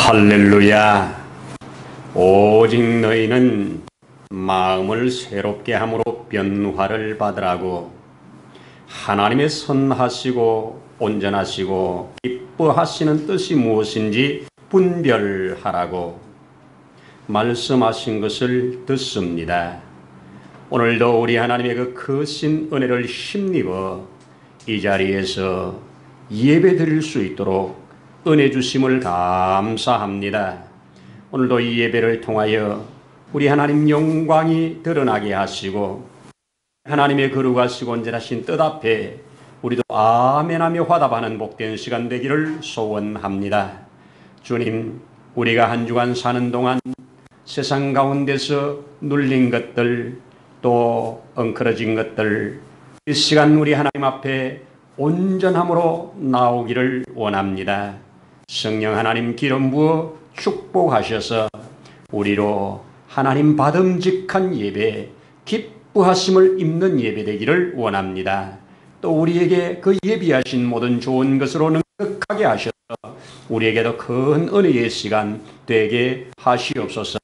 할렐루야. 오직 너희는 마음을 새롭게 함으로 변화를 받으라고 하나님의 선하시고 온전하시고 기뻐하시는 뜻이 무엇인지 분별하라고 말씀하신 것을 듣습니다. 오늘도 우리 하나님의 그 크신 은혜를 힘입어 이 자리에서 예배 드릴 수 있도록 은혜 주심을 감사합니다. 오늘도 이 예배를 통하여 우리 하나님 영광이 드러나게 하시고 하나님의 거룩하시고 온전하신 뜻 앞에 우리도 아멘하며 화답하는 복된 시간 되기를 소원합니다. 주님, 우리가 한 주간 사는 동안 세상 가운데서 눌린 것들 또 엉클어진 것들 이 시간 우리 하나님 앞에 온전함으로 나오기를 원합니다. 성령 하나님 기름 부어 축복하셔서 우리로 하나님 받음직한 예배, 기뻐하심을 입는 예배 되기를 원합니다. 또 우리에게 그 예비하신 모든 좋은 것으로 능력하게 하셔서 우리에게도 큰 은혜의 시간 되게 하시옵소서.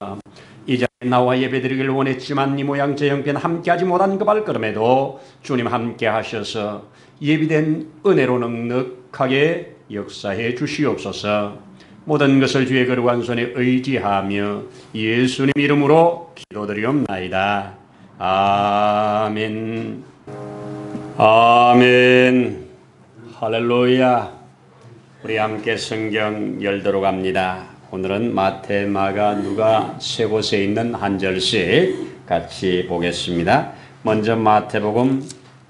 이 자리에 나와 예배드리기를 원했지만 이 모양 저 형편 함께하지 못한 그 발걸음에도 주님 함께 하셔서 예비된 은혜로 넉넉하게 역사해 주시옵소서. 모든 것을 주의 거룩한 손에 의지하며 예수님 이름으로 기도드리옵나이다. 아멘. 아멘. 할렐루야. 우리 함께 성경 열도록 합니다. 오늘은 마태, 마가, 누가 세 곳에 있는 한 절씩 같이 보겠습니다. 먼저 마태복음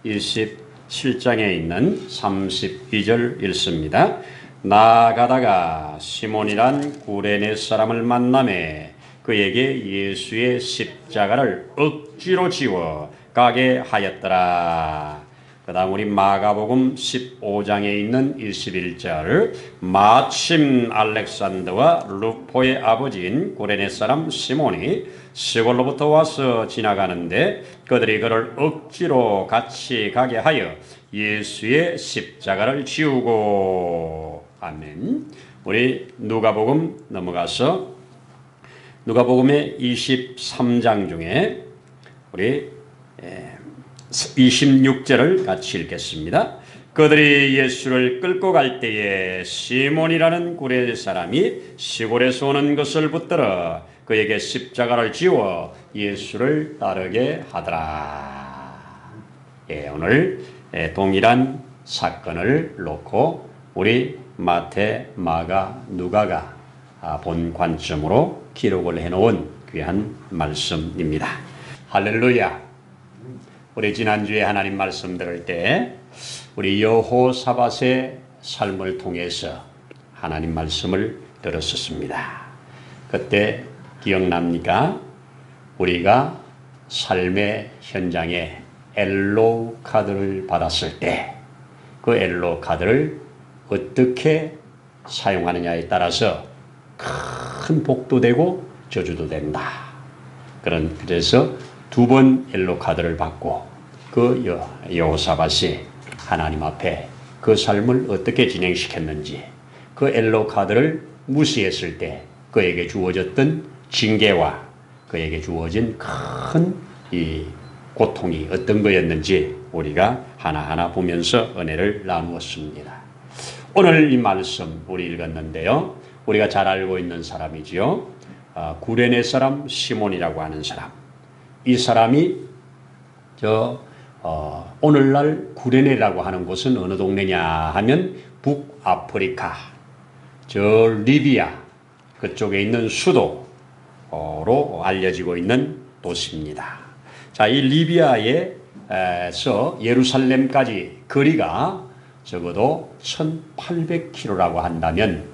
27장에 있는 32절 읽습니다. 나아가다가 시몬이란 구레네 사람을 만나매 그에게 예수의 십자가를 억지로 지워 가게 하였더라. 그 다음 우리 마가복음 15장에 있는 21절 마침 알렉산더와 루포의 아버지인 구레네 사람 시몬이 시골로부터 와서 지나가는데 그들이 그를 억지로 같이 가게 하여 예수의 십자가를 지우고. 아멘. 우리 누가복음 넘어가서 누가복음의 23장 중에 우리 26절을 같이 읽겠습니다. 그들이 예수를 끌고 갈 때에 시몬이라는 구레네 사람이 시골에서 오는 것을 붙들어 그에게 십자가를 지워 예수를 따르게 하더라. 오늘 동일한 사건을 놓고 우리 마태, 마가, 누가가 본 관점으로 기록을 해놓은 귀한 말씀입니다. 할렐루야. 우리 지난주에 하나님 말씀 들을 때 우리 여호사밧의 삶을 통해서 하나님 말씀을 들었었습니다. 그때 기억납니까? 우리가 삶의 현장에 엘로 카드를 받았을 때 그 엘로 카드를 어떻게 사용하느냐에 따라서 큰 복도 되고 저주도 된다. 그래서 두 번 엘로 카드를 받고 그 여호사밧이 하나님 앞에 그 삶을 어떻게 진행시켰는지 그 엘로 카드를 무시했을 때 그에게 주어졌던 징계와 그에게 주어진 큰 이 고통이 어떤 거였는지 우리가 하나하나 보면서 은혜를 나누었습니다. 오늘 이 말씀 우리 읽었는데요. 우리가 잘 알고 있는 사람이지요. 구레네 사람 시몬이라고 하는 사람. 이 사람이 오늘날 구레네라고 하는 곳은 어느 동네냐 하면 북아프리카, 리비아 그쪽에 있는 수도로 알려지고 있는 도시입니다. 자, 이 리비아에서 예루살렘까지 거리가 적어도 1800km라고 한다면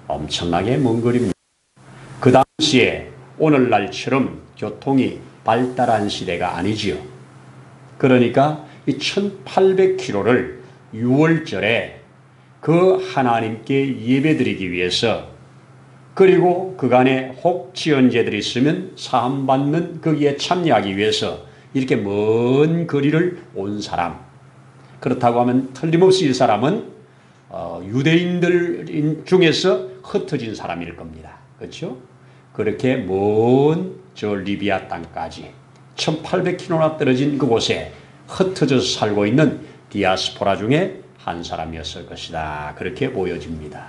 엄청나게 먼 거리입니다. 그 당시에 오늘날처럼 교통이 발달한 시대가 아니지요. 그러니까 이 1800km를 6월절에 그 하나님께 예배드리기 위해서 그리고 그간에 혹 지연제들이 있으면 사함받는 거기에 참여하기 위해서 이렇게 먼 거리를 온 사람. 그렇다고 하면 틀림없이 이 사람은 유대인들 중에서 흩어진 사람일 겁니다. 그렇죠? 그렇게 먼 저 리비아 땅까지 1800km나 떨어진 그곳에 흩어져서 살고 있는 디아스포라 중에 한 사람이었을 것이다. 그렇게 보여집니다.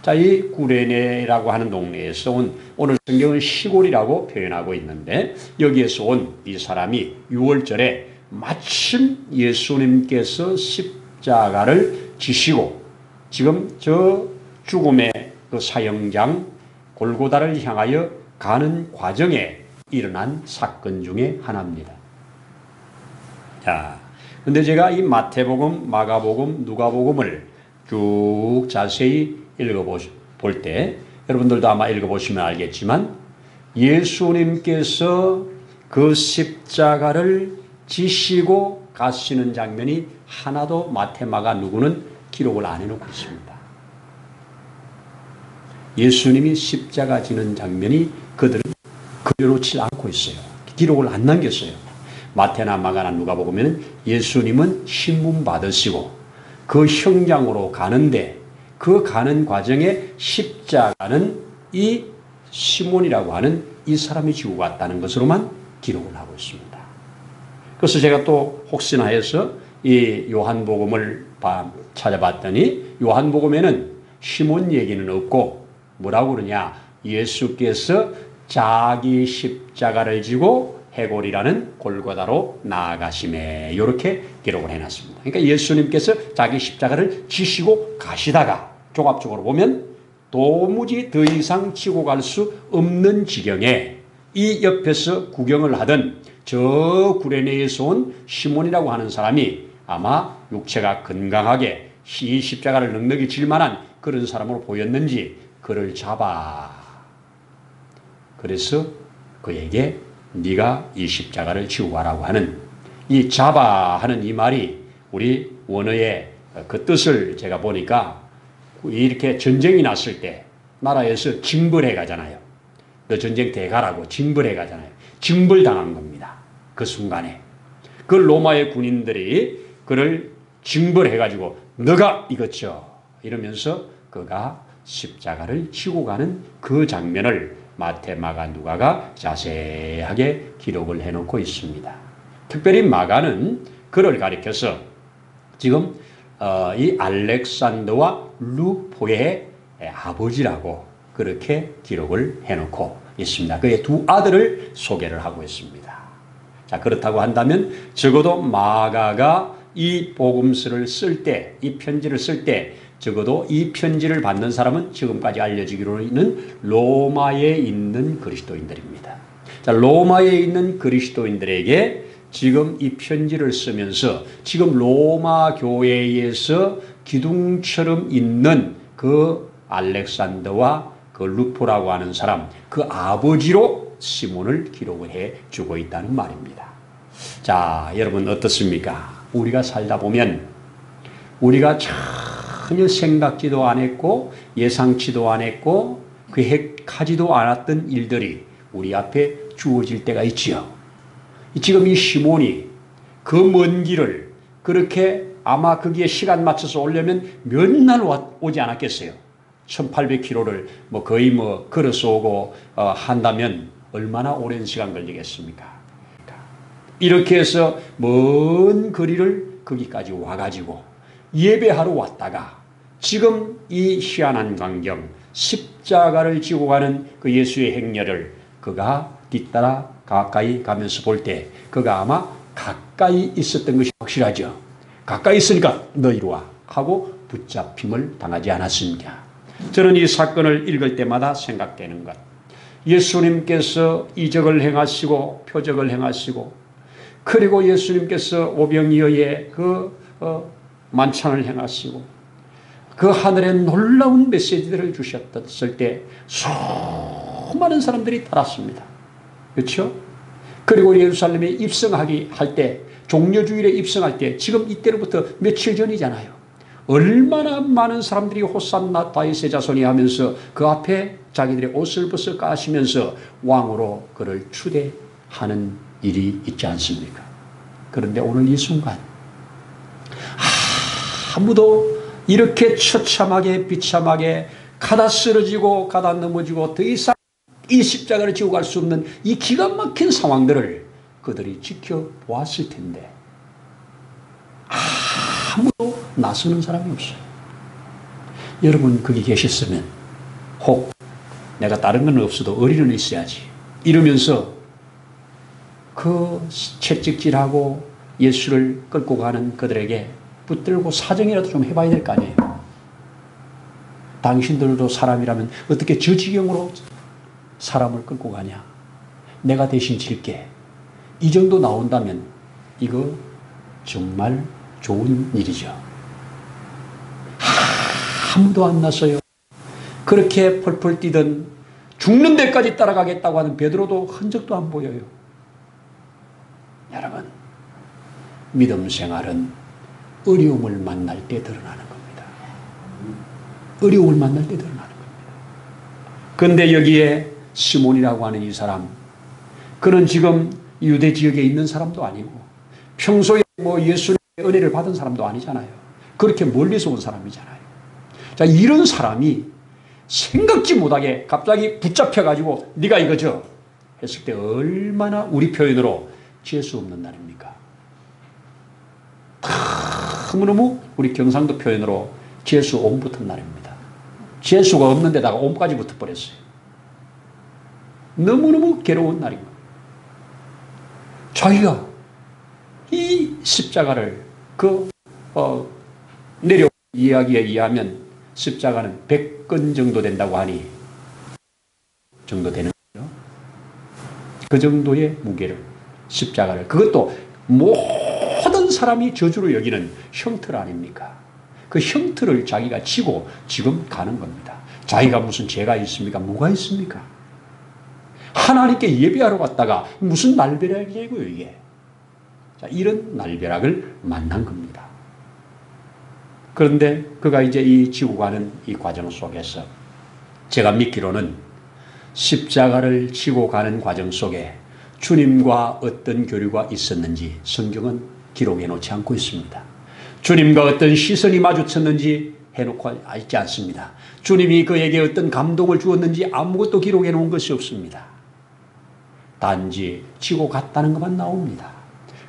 자, 이 구레네라고 하는 동네에서 온, 오늘 성경은 시골이라고 표현하고 있는데, 여기에서 온 이 사람이 6월절에 마침 예수님께서 십자가를 지시고 지금 저 죽음의 그 사형장 골고다를 향하여 가는 과정에 일어난 사건 중에 하나입니다. 자, 근데 제가 이 마태복음, 마가복음, 누가복음을 쭉 자세히 읽어볼 때, 여러분들도 아마 읽어보시면 알겠지만, 예수님께서 그 십자가를 지시고 가시는 장면이 하나도 마태, 마가, 누구는 기록을 안 해놓고 있습니다. 예수님이 십자가 지는 장면이 그들은 그려놓지 않고 있어요. 기록을 안 남겼어요. 마태나 마가나 누가복음에는 예수님은 신문 받으시고 그 형장으로 가는데, 그 가는 과정에 십자가는 이 시몬이라고 하는 이 사람이 지고 갔다는 것으로만 기록을 하고 있습니다. 그래서 제가 또 혹시나 해서 이 요한복음을 찾아봤더니, 요한복음에는 시몬 얘기는 없고 뭐라고 그러냐, 예수께서 자기 십자가를 지고 해골이라는 골고다로 나아가심에, 이렇게 기록을 해놨습니다. 그러니까 예수님께서 자기 십자가를 지시고 가시다가 종합적으로 보면 도무지 더 이상 지고 갈 수 없는 지경에 이 옆에서 구경을 하던 저 구레네에서 온 시몬이라고 하는 사람이 아마 육체가 건강하게 이 십자가를 넉넉히 질 만한 그런 사람으로 보였는지 그를 잡아, 그래서 그에게 네가 이 십자가를 지고 가라고 하는, 이 잡아 하는 이 말이 우리 원어의 그 뜻을 제가 보니까, 이렇게 전쟁이 났을 때 나라에서 징벌해 가잖아요. 너 전쟁터에 가라고 징벌해 가잖아요. 징벌당한 겁니다. 그 순간에 그 로마의 군인들이 그를 징벌해 가지고 너가 이거죠 이러면서 그가 십자가를 지고 가는 그 장면을 마태, 마가, 누가가 자세하게 기록을 해놓고 있습니다. 특별히 마가는 그를 가리켜서 지금 이 알렉산더와 루포의 아버지라고 그렇게 기록을 해놓고 있습니다. 그의 두 아들을 소개를 하고 있습니다. 자, 그렇다고 한다면 적어도 마가가 이 복음서를 쓸 때, 이 편지를 쓸 때 적어도 이 편지를 받는 사람은 지금까지 알려지기로는 로마에 있는 그리스도인들입니다. 자, 로마에 있는 그리스도인들에게 지금 이 편지를 쓰면서 지금 로마 교회에서 기둥처럼 있는 그 알렉산더와 그 루포라고 하는 사람, 그 아버지로 시몬을 기록을 해주고 있다는 말입니다. 자, 여러분 어떻습니까? 우리가 살다 보면 우리가 전혀 생각지도 안 했고 예상치도 안 했고 계획하지도 않았던 일들이 우리 앞에 주어질 때가 있지요. 지금 이 시몬이 그 먼 길을 그렇게 아마 거기에 시간 맞춰서 오려면 몇 날 오지 않았겠어요. 1800km를 거의 걸어서 오고 한다면 얼마나 오랜 시간 걸리겠습니까? 이렇게 해서 먼 거리를 거기까지 와가지고 예배하러 왔다가 지금 이 희한한 광경, 십자가를 지고 가는 그 예수의 행렬을 그가 뒤따라 가까이 가면서 볼 때 그가 아마 가까이 있었던 것이 확실하죠. 가까이 있으니까 너 이리 와 하고 붙잡힘을 당하지 않았습니까? 저는 이 사건을 읽을 때마다 생각되는 것, 예수님께서 이적을 행하시고 표적을 행하시고 그리고 예수님께서 오병이어의 그 만찬을 행하시고 그 하늘에 놀라운 메시지들을 주셨을 때 수많은 사람들이 따랐습니다. 그렇죠? 그리고 예루살렘에 입성하기 할 때, 종려주일에 입성할 때, 지금 이때로부터 며칠 전이잖아요. 얼마나 많은 사람들이 호산나 다윗의 자손이 하면서 그 앞에 자기들의 옷을 벗어 까시면서 왕으로 그를 추대하는 일이 있지 않습니까? 그런데 오늘 이 순간 아무도 이렇게 처참하게 비참하게 가다 쓰러지고 가다 넘어지고 더 이상 이 십자가를 지고 갈 수 없는 이 기가 막힌 상황들을 그들이 지켜보았을 텐데 아무도 나서는 사람이 없어요. 여러분 거기 계셨으면 혹 내가 다른 건 없어도 어린은 있어야지 이러면서 그 채찍질하고 예수를 끌고 가는 그들에게 붙들고 사정이라도 좀 해봐야 될 거 아니에요. 당신들도 사람이라면 어떻게 저 지경으로 사람을 끌고 가냐. 내가 대신 질게. 이 정도 나온다면 이거 정말 좋은 일이죠. 아무도 안 나서요. 그렇게 펄펄 뛰던 죽는 데까지 따라가겠다고 하는 베드로도 흔적도 안 보여요. 여러분, 믿음 생활은 어려움을 만날 때 드러나는 겁니다. 어려움을 만날 때 드러나는 겁니다. 그런데 여기에 시몬이라고 하는 이 사람, 그는 지금 유대 지역에 있는 사람도 아니고 평소에 뭐 예수의 은혜를 받은 사람도 아니잖아요. 그렇게 멀리서 온 사람이잖아요. 자, 이런 사람이 생각지 못하게 갑자기 붙잡혀가지고 네가 이거죠 했을 때 얼마나 우리 표현으로 재수 없는 날입니까? 너무너무 우리 경상도 표현으로 재수 옴 붙은 날입니다. 재수가 없는 데다가 옴까지 붙어버렸어요. 너무너무 괴로운 날인 거예요. 자기가 이 십자가를 내려 이야기에 의하면 십자가는 100건 정도 된다고 하니 정도 되는 거죠. 그 정도의 무게를 십자가를 그것도 모든 사람이 저주로 여기는 형틀 아닙니까? 그 형틀을 자기가 지고 지금 가는 겁니다. 자기가 무슨 죄가 있습니까? 뭐가 있습니까? 하나님께 예배하러 갔다가 무슨 날벼락이고요 이게. 자, 이런 날벼락을 만난 겁니다. 그런데 그가 이제 이 지고 가는 이 과정 속에서 제가 믿기로는 십자가를 지고 가는 과정 속에 주님과 어떤 교류가 있었는지 성경은 기록해 놓지 않고 있습니다. 주님과 어떤 시선이 마주쳤는지 해놓고 있지 않습니다. 주님이 그에게 어떤 감동을 주었는지 아무것도 기록해 놓은 것이 없습니다. 단지 지고 갔다는 것만 나옵니다.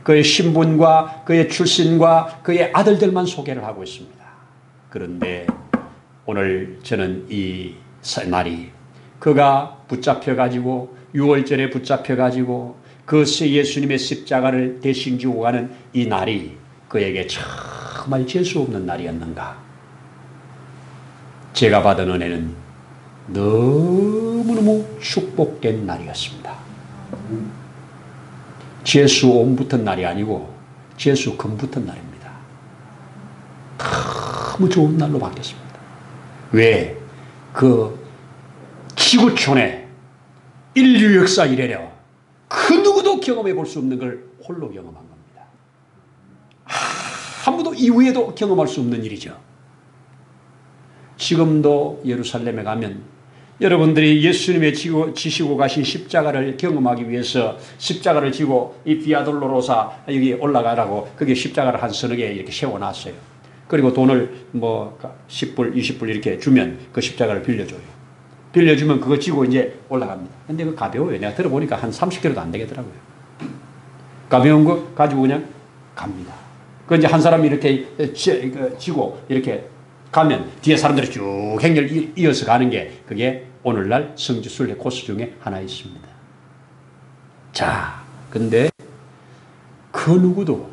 그의 신분과 그의 출신과 그의 아들들만 소개를 하고 있습니다. 그런데 오늘 저는 이 날이 그가 붙잡혀가지고 6월절에 붙잡혀가지고 그 예수님의 십자가를 대신 지고 가는 이 날이 그에게 정말 재수 없는 날이었는가. 제가 받은 은혜는 너무너무 축복된 날이었습니다. 재수 옴 붙은 날이 아니고 재수 금 붙은 날입니다. 너무 좋은 날로 바뀌었습니다. 왜? 그 지구촌에 인류 역사 이래려 그 누구도 경험해 볼 수 없는 걸 홀로 경험한 겁니다. 아무도 이후에도 경험할 수 없는 일이죠. 지금도 예루살렘에 가면 여러분들이 예수님의 지시고 가신 십자가를 경험하기 위해서 십자가를 지고 이 비아돌로로사 여기 올라가라고 그게 십자가를 한 서너 개 이렇게 세워놨어요. 그리고 돈을 뭐 10불, 20불 이렇게 주면 그 십자가를 빌려줘요. 빌려주면 그거 지고 이제 올라갑니다. 근데 그 가벼워요. 내가 들어보니까 한 30kg도 안 되겠더라고요. 가벼운 거 가지고 그냥 갑니다. 그 이제 한 사람이 이렇게 지고 이렇게 가면 뒤에 사람들이 쭉 행렬 이어서 가는 게 그게 오늘날 성지순례 코스 중에 하나 있습니다. 자, 근데 그 누구도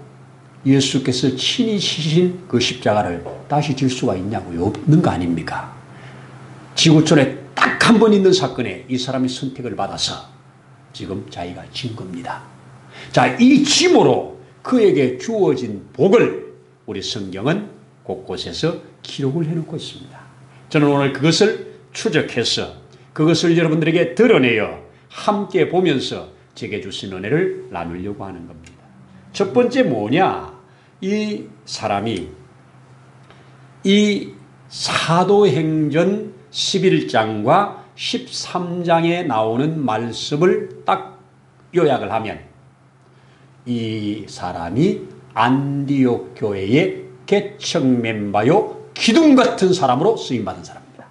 예수께서 친히 지신 그 십자가를 다시 질 수가 있냐고요? 없는 거 아닙니까? 지구촌에 딱 한 번 있는 사건에 이 사람이 선택을 받아서 지금 자기가 진 겁니다. 자, 이 짐으로 그에게 주어진 복을 우리 성경은 곳곳에서 기록을 해놓고 있습니다. 저는 오늘 그것을 추적해서 그것을 여러분들에게 드러내어 함께 보면서 제게 주신 은혜를 나누려고 하는 겁니다. 첫 번째 뭐냐? 이 사람이 이 사도행전 11장과 13장에 나오는 말씀을 딱 요약을 하면 이 사람이 안디옥 교회의 개척 멤버요 기둥 같은 사람으로 쓰임받은 사람입니다.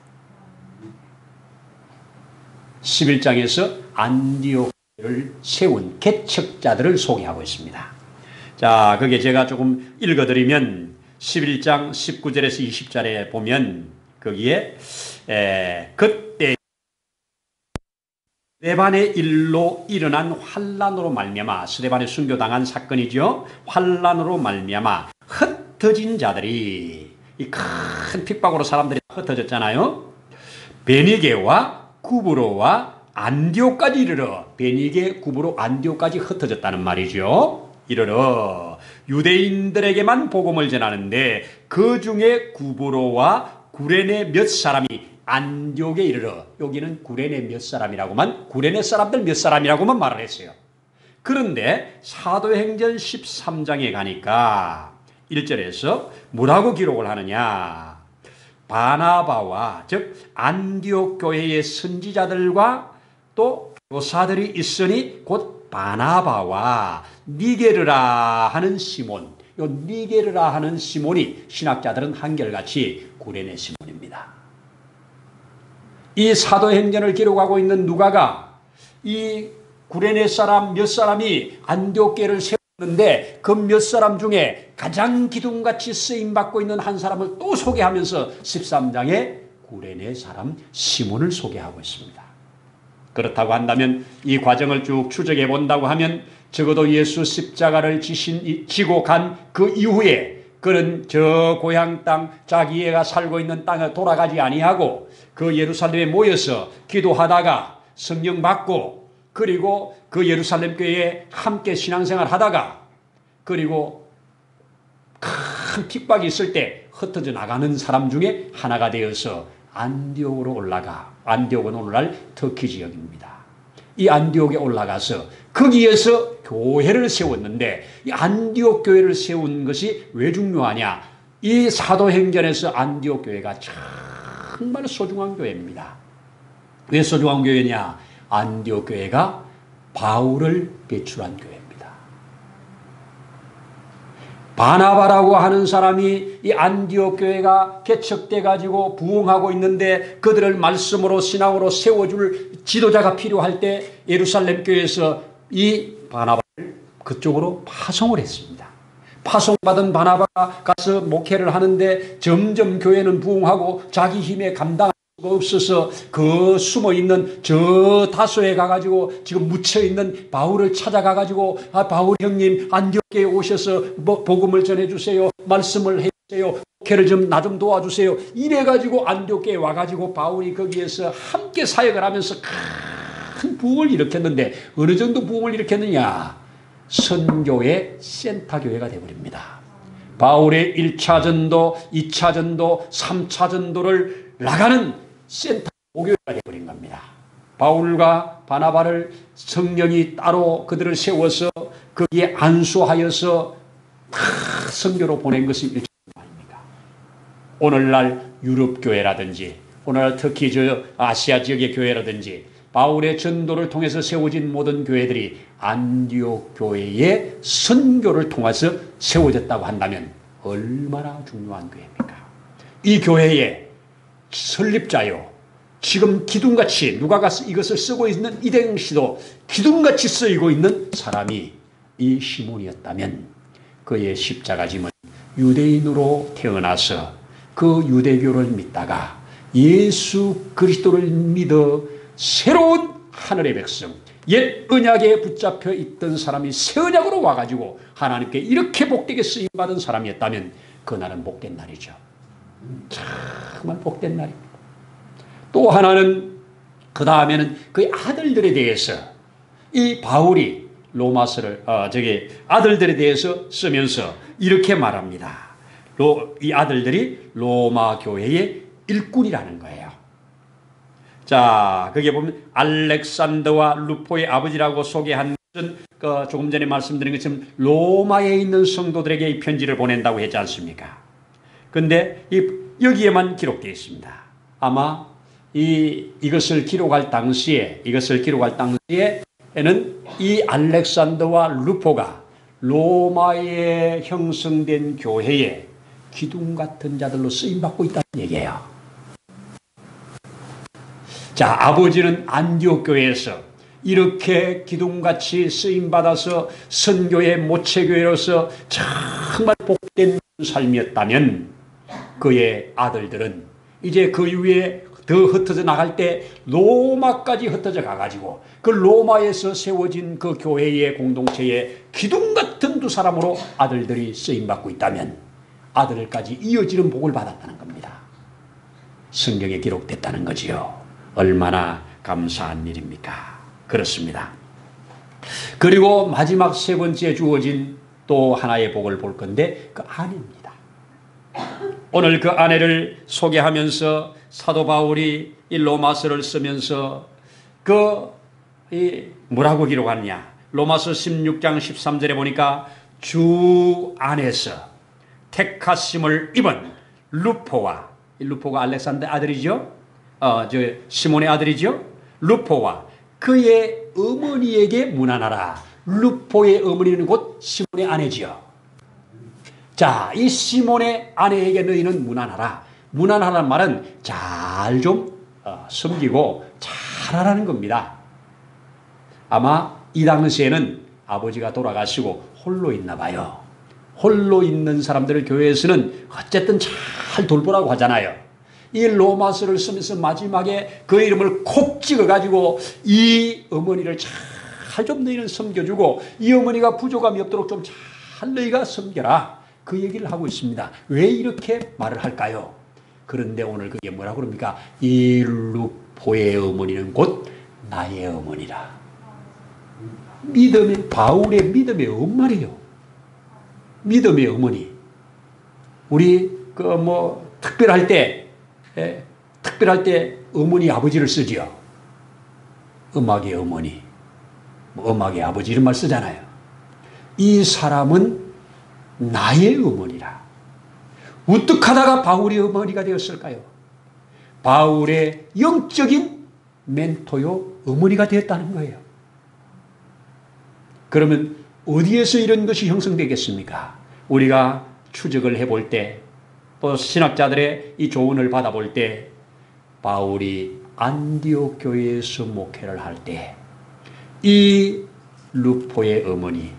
11장에서 안디옥을 세운 개척자들을 소개하고 있습니다. 자, 거기에 제가 조금 읽어드리면 11장 19절에서 20절에 보면 거기에 그때 스데반의 일로 일어난 환란으로 말미암아, 스데반의 순교당한 사건이죠. 환란으로 말미암아 흩어진 자들이, 이 큰 핍박으로 사람들이 흩어졌잖아요. 베니게와 구브로와 안디옥까지 이르러, 베니게, 구브로, 안디옥까지 흩어졌다는 말이죠. 이르러 유대인들에게만 복음을 전하는데 그 중에 구브로와 구레네 몇 사람이 안디옥에 이르러, 여기는 구레네 몇 사람이라고만, 구레네 사람들 몇 사람이라고만 말을 했어요. 그런데 사도행전 13장에 가니까 1절에서 뭐라고 기록을 하느냐, 바나바와, 즉 안디옥 교회의 선지자들과 또 교사들이 있으니 곧 바나바와 니게르라 하는 시몬, 요 니게르라 하는 시몬이 신학자들은 한결같이 구레네 시몬입니다. 이 사도행전을 기록하고 있는 누가가 이 구레네 사람 몇 사람이 안디옥 교회를 세웠는데 그 몇 사람 중에 가장 기둥같이 쓰임받고 있는 한 사람을 또 소개하면서 13장에 구레네 사람 시몬을 소개하고 있습니다. 그렇다고 한다면 이 과정을 쭉 추적해 본다고 하면 적어도 예수 십자가를 지고 간 그 이후에 그는 저 고향 땅, 자기애가 살고 있는 땅에 돌아가지 아니하고 그 예루살렘에 모여서 기도하다가 성령 받고, 그리고 그 예루살렘 교회에 함께 신앙생활 하다가, 그리고 큰 핍박이 있을 때 흩어져 나가는 사람 중에 하나가 되어서 안디옥으로 올라가, 안디옥은 오늘날 터키 지역입니다. 이 안디옥에 올라가서 거기에서 교회를 세웠는데, 이 안디옥 교회를 세운 것이 왜 중요하냐? 이 사도행전에서 안디옥 교회가 정말 소중한 교회입니다. 왜 소중한 교회냐? 안디옥 교회가 바울을 배출한 교회입니다. 바나바라고 하는 사람이 이 안디옥 교회가 개척돼 가지고 부흥하고 있는데 그들을 말씀으로 신앙으로 세워줄 지도자가 필요할 때 예루살렘 교회에서 이 바나바를 그쪽으로 파송을 했습니다. 파송받은 바나바가 가서 목회를 하는데 점점 교회는 부흥하고 자기 힘에 감당할 수가 없어서 그 숨어있는 저 다소에 가가지고 지금 묻혀있는 바울을 찾아가가지고, 아, 바울 형님 안디옥에 오셔서 복음을 전해주세요, 말씀을 해주세요, 목회를 좀 나 좀 도와주세요, 이래가지고 안디옥에 와가지고 바울이 거기에서 함께 사역을 하면서 큰 부흥을 일으켰는데, 어느 정도 부흥을 일으켰느냐? 선교의 센터교회가 되어버립니다. 바울의 1차 전도, 2차 전도, 3차 전도를 나가는 센터 교회가 되어버린 겁니다. 바울과 바나바를 성령이 따로 그들을 세워서 거기에 안수하여서 다 선교로 보낸 것이 1차 전도 아닙니까? 오늘날 유럽 교회라든지, 오늘날 특히 저 아시아 지역의 교회라든지, 바울의 전도를 통해서 세워진 모든 교회들이 안디옥 교회의 선교를 통해서 세워졌다고 한다면 얼마나 중요한 교회입니까? 이 교회의 설립자요, 지금 기둥같이 누가가 이것을 쓰고 있는 이대흥시도 기둥같이 쓰이고 있는 사람이 이 시몬이었다면, 그의 십자가짐은 유대인으로 태어나서 그 유대교를 믿다가 예수 그리스도를 믿어 새로운 하늘의 백성, 옛 언약에 붙잡혀 있던 사람이 새 언약으로 와가지고 하나님께 이렇게 복되게 쓰임받은 사람이었다면 그날은 복된 날이죠. 정말 복된 날입니다. 또 하나는, 그 다음에는 그 아들들에 대해서 이 바울이 로마서를 아들들에 대해서 쓰면서 이렇게 말합니다. 이 아들들이 로마 교회의 일꾼이라는 거예요. 자, 거기에 보면 알렉산더와 루포의 아버지라고 소개한 것은 조금 전에 말씀드린 것처럼 로마에 있는 성도들에게 이 편지를 보낸다고 했지 않습니까? 그런데 여기에만 기록되어 있습니다. 아마 이것을 기록할 당시에는 이 알렉산더와 루포가 로마에 형성된 교회의 기둥 같은 자들로 쓰임받고 있다는 얘기예요. 자, 아버지는 안디옥 교회에서 이렇게 기둥같이 쓰임받아서 선교의 모체교회로서 정말 복된 삶이었다면 그의 아들들은 이제 그 이후에 더 흩어져 나갈 때 로마까지 흩어져 가가지고 그 로마에서 세워진 그 교회의 공동체에 기둥 같은 두 사람으로 아들들이 쓰임받고 있다면 아들까지 이어지는 복을 받았다는 겁니다. 성경에 기록됐다는 거지요. 얼마나 감사한 일입니까? 그렇습니다. 그리고 마지막 세 번째 주어진 또 하나의 복을 볼 건데 그 아내입니다. 오늘 그 아내를 소개하면서 사도 바울이 이 로마서를 쓰면서 뭐라고 기록하느냐? 로마서 16장 13절에 보니까 주 안에서 택하심을 입은 루포와, 루포가 알렉산더 아들이죠? 시몬의 아들이죠? 루포와 그의 어머니에게 문안하라. 루포의 어머니는 곧 시몬의 아내지요. 자, 이 시몬의 아내에게 너희는 문안하라. 문안하라는 말은 잘 좀 섬기고 잘하라는 겁니다. 아마 이 당시에는 아버지가 돌아가시고 홀로 있나 봐요. 홀로 있는 사람들을 교회에서는 어쨌든 잘 돌보라고 하잖아요. 이 로마서를 쓰면서 마지막에 그 이름을 콕 찍어가지고 이 어머니를 잘 좀 너희는 섬겨주고 이 어머니가 부족함이 없도록 좀 잘 너희가 섬겨라. 그 얘기를 하고 있습니다. 왜 이렇게 말을 할까요? 그런데 오늘 그게 뭐라고 그럽니까? 이 루포의 어머니는 곧 나의 어머니라. 바울의 믿음의 엄마래요. 믿음의 어머니. 우리 특별할 때 어머니 아버지를 쓰지요. 음악의 어머니, 음악의 아버지 이런 말 쓰잖아요. 이 사람은 나의 어머니라. 우뚝하다가 바울의 어머니가 되었을까요? 바울의 영적인 멘토요 어머니가 되었다는 거예요. 그러면 어디에서 이런 것이 형성되겠습니까? 우리가 추적을 해볼 때, 또 신학자들의 이 조언을 받아볼 때, 바울이 안디옥 교회에서 목회를 할 때, 이 루포의 어머니,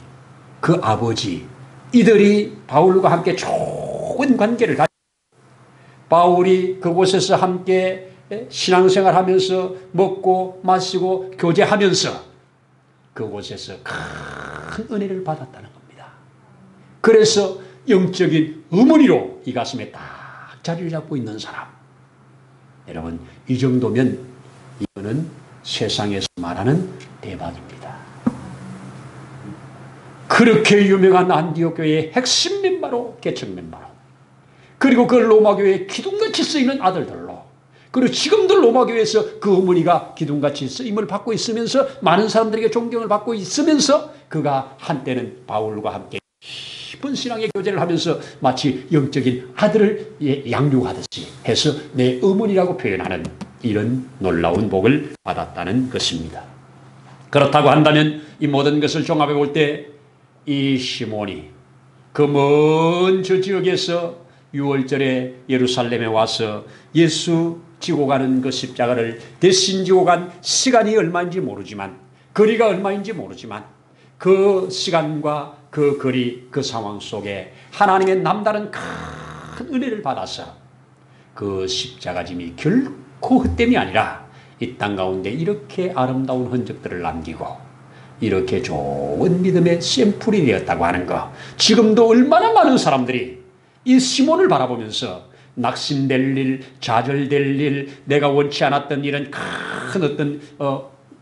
그 아버지, 이들이 바울과 함께 좋은 관계를 가지고, 바울이 그곳에서 함께 신앙생활하면서 먹고 마시고 교제하면서 그곳에서 큰 은혜를 받았다는 겁니다. 그래서 영적인 어머니로 이 가슴에 딱 자리를 잡고 있는 사람. 여러분, 이 정도면 이거는 세상에서 말하는 대박입니다. 그렇게 유명한 안디옥 교회의 핵심 멤버로, 개척 멤버로, 그리고 그 로마 교회에 기둥같이 쓰이는 아들들로, 그리고 지금도 로마 교회에서 그 어머니가 기둥같이 쓰임을 받고 있으면서 많은 사람들에게 존경을 받고 있으면서 그가 한때는 바울과 함께 깊은 신앙의 교제를 하면서 마치 영적인 아들을 양육하듯이 해서 내 어머니라고 표현하는 이런 놀라운 복을 받았다는 것입니다. 그렇다고 한다면 이 모든 것을 종합해 볼 때 이 시몬이 그 먼 저 지역에서 6월절에 예루살렘에 와서 예수 지고 가는 그 십자가를 대신 지고 간 시간이 얼마인지 모르지만, 거리가 얼마인지 모르지만, 그 시간과 그 거리, 그 상황 속에 하나님의 남다른 큰 은혜를 받아서 그 십자가짐이 결코 헛됨이 아니라 이 땅 가운데 이렇게 아름다운 흔적들을 남기고 이렇게 좋은 믿음의 샘플이 되었다고 하는 거, 지금도 얼마나 많은 사람들이 이 시몬을 바라보면서 낙심될 일, 좌절될 일, 내가 원치 않았던 이런 큰 어떤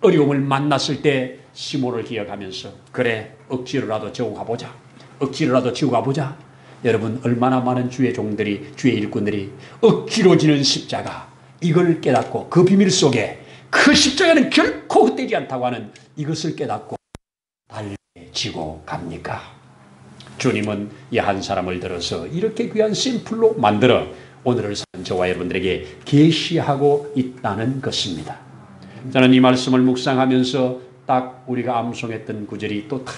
어려움을 만났을 때 시몬을 기억하면서 그래, 억지로라도 지고 가보자. 억지로라도 지고 가보자. 여러분, 얼마나 많은 주의 종들이, 주의 일꾼들이 억지로 지는 십자가, 이걸 깨닫고 그 비밀 속에 그 십자가는 결코 헛되지 않다고 하는 이것을 깨닫고 달려지고 갑니까? 주님은 이 한 사람을 들어서 이렇게 귀한 샘플로 만들어 오늘을 사는 저와 여러분들에게 계시하고 있다는 것입니다. 저는 이 말씀을 묵상하면서 딱 우리가 암송했던 구절이 또 다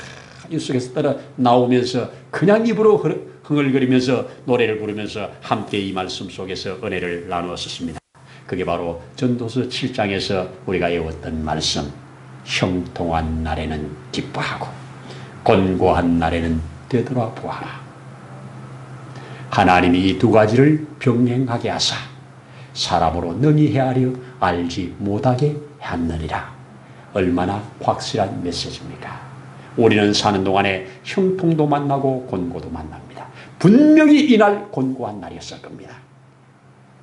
입 속에서 떨어 나오면서 그냥 입으로 흥얼거리면서 노래를 부르면서 함께 이 말씀 속에서 은혜를 나누었습니다. 그게 바로 전도서 7장에서 우리가 외웠던 말씀. 형통한 날에는 기뻐하고 곤고한 날에는 되돌아보아라. 하나님이 이 두 가지를 병행하게 하사 사람으로 능히 헤아려 알지 못하게 하느니라. 얼마나 확실한 메시지입니까? 우리는 사는 동안에 형통도 만나고 곤고도 만납니다. 분명히 이날 곤고한 날이었을 겁니다.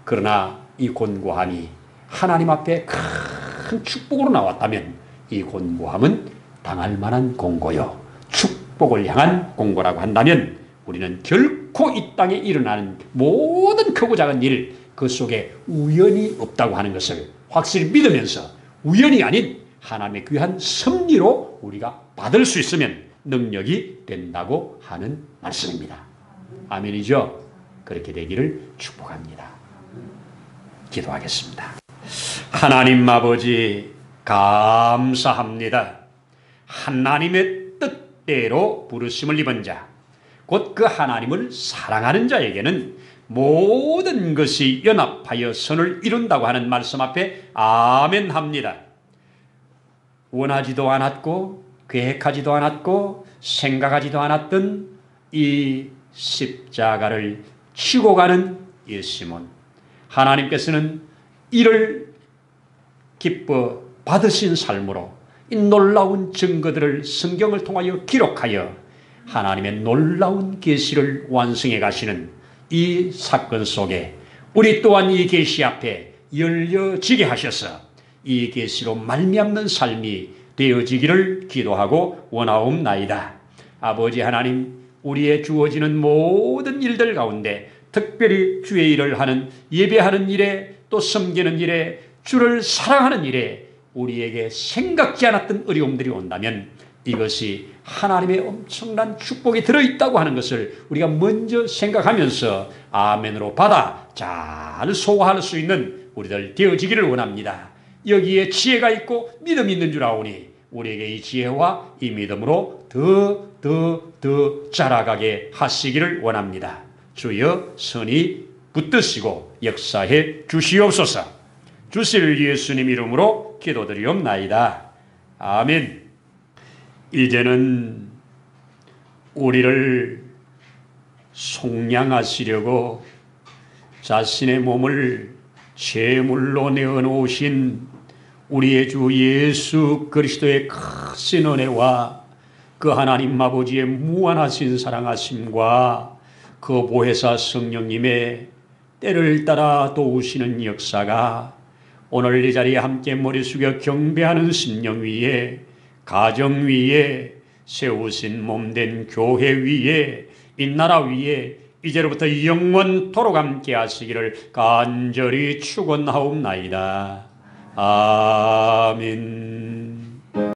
그러나 이 곤고함이 하나님 앞에 큰 축복으로 나왔다면 이 곤고함은 당할 만한 공고요, 축복을 향한 공고라고 한다면 우리는 결코 이 땅에 일어나는 모든 크고 작은 일, 그 속에 우연이 없다고 하는 것을 확실히 믿으면서 우연이 아닌 하나님의 귀한 섭리로 우리가 받을 수 있으면 능력이 된다고 하는 말씀입니다. 아멘이죠? 그렇게 되기를 축복합니다. 기도하겠습니다. 하나님 아버지 감사합니다. 하나님의 뜻대로 부르심을 입은 자, 곧 그 하나님을 사랑하는 자에게는 모든 것이 연합하여 선을 이룬다고 하는 말씀 앞에 아멘 합니다. 원하지도 않았고 계획하지도 않았고 생각하지도 않았던 이 십자가를 치고 가는 예수님은 하나님께서는 이를 기뻐 받으신 삶으로 이 놀라운 증거들을 성경을 통하여 기록하여 하나님의 놀라운 계시를 완성해 가시는 이 사건 속에 우리 또한 이 계시 앞에 열려지게 하셔서 이 계시로 말미암는 삶이 되어지기를 기도하고 원하옵나이다. 아버지 하나님, 우리의 주어지는 모든 일들 가운데 특별히 주의 일을 하는, 예배하는 일에, 또 섬기는 일에, 주를 사랑하는 일에 우리에게 생각지 않았던 어려움들이 온다면 이것이 하나님의 엄청난 축복이 들어있다고 하는 것을 우리가 먼저 생각하면서 아멘으로 받아 잘 소화할 수 있는 우리들 되어지기를 원합니다. 여기에 지혜가 있고 믿음이 있는 줄 아오니 우리에게 이 지혜와 이 믿음으로 더 자라가게 하시기를 원합니다. 주여 선이 붙드시고 역사해 주시옵소서. 주실 예수님 이름으로 기도드리옵나이다. 아멘. 이제는 우리를 속량하시려고 자신의 몸을 제물로 내어놓으신 우리의 주 예수 그리스도의 크신 은혜와 그 하나님 아버지의 무한하신 사랑하심과 그 보혜사 성령님의 때를 따라 도우시는 역사가 오늘 이 자리에 함께 머리 숙여 경배하는 심령 위에, 가정 위에, 세우신 몸된 교회 위에, 이 나라 위에 이제로부터 영원토록 함께 하시기를 간절히 축원하옵나이다. 아멘.